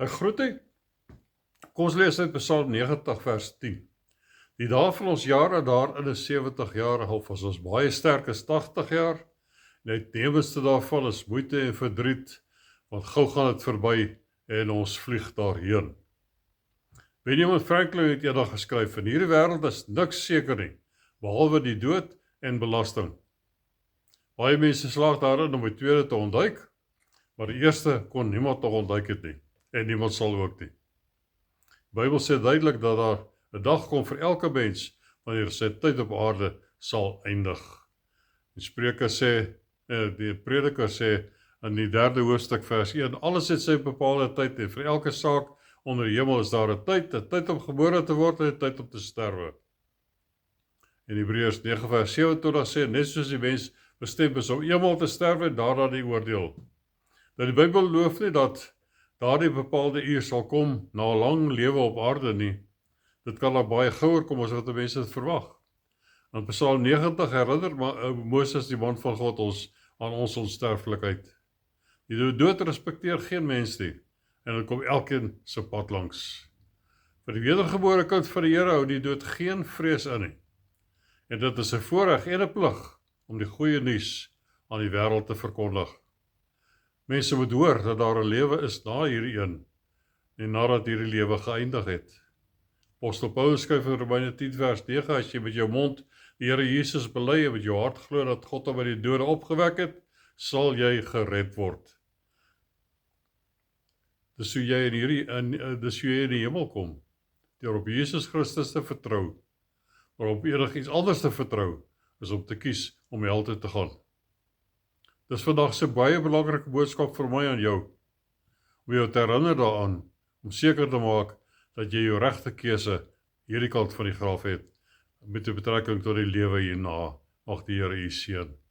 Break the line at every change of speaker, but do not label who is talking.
'n groeting. Kom ons lees uit Psalm 90 vers 10. Die dae van ons jare daarin is 70 jaar, of as ons baie sterk is 80 jaar, en uitnemendste daarvan is moeite en verdriet, want gou gaan dit verby en ons vlieg daarheen. Benjamin Franklin het eendag geskryf, in hierdie wêreld is niks seker nie, behalwe die dood en belasting. Baie mense slaag daarin om die tweede te ontduik, maar die eerste kon niemand nog ontduik het nie, en niemand sal ook nie. Die Bybel sê duidelik dat daar 'n dag kom vir elke mens, wanneer sy tyd op aarde sal eindig. Die Spreuke sê, die Prediker sê, in die 3de hoofstuk vers 1, alles het sy bepaalde tyd, en vir elke saak onder die hemel is daar 'n tyd om gebore te word en 'n tyd om te sterwe. En Hebreërs 9 vers 27 sê, net soos die mens bestem is om eenmaal te sterwe en daarna die oordeel. Dat die Bybel loof nie dat daardie bepaalde uur sal kom na 'n lang lewe op aarde nie. Dit kan nog baie gouer kom as wat die mense dit verwag. In Psalm 90 herinner Moses, die man van God, aan ons onsterflikheid. Die dood respekteer geen mens nie, en dit kom elkeen se pad langs. Vir die wedergebore kind van die Here hou die dood geen vrees in nie. En dit is 'n voorreg en 'n plig om die goeie nuus aan die wêreld te verkondig. Mense moet hoor dat daar 'n lewe is na hierdie een, en nadat hierdie lewe geëindig het. Apostel Paulus skryf in Romeine 10 vers 9, as jy met jou mond die Here Jesus bely en met jou hart glo dat God hom uit die dode opgewek het, sal jy gered word. Dis hoe jy in die hemel kom, deur op Jesus Christus te vertrou, maar op enigiets anders te vertrou, is om te kies om hel toe te gaan. Dis vandag se baie belangrike boodskap vir my en jou, om jou te herinner daaraan, om seker te maak dat jy jou regte keuse hierdie kant van die graf het, met die betrekking tot die lewe hierna. Mag die Here u seën.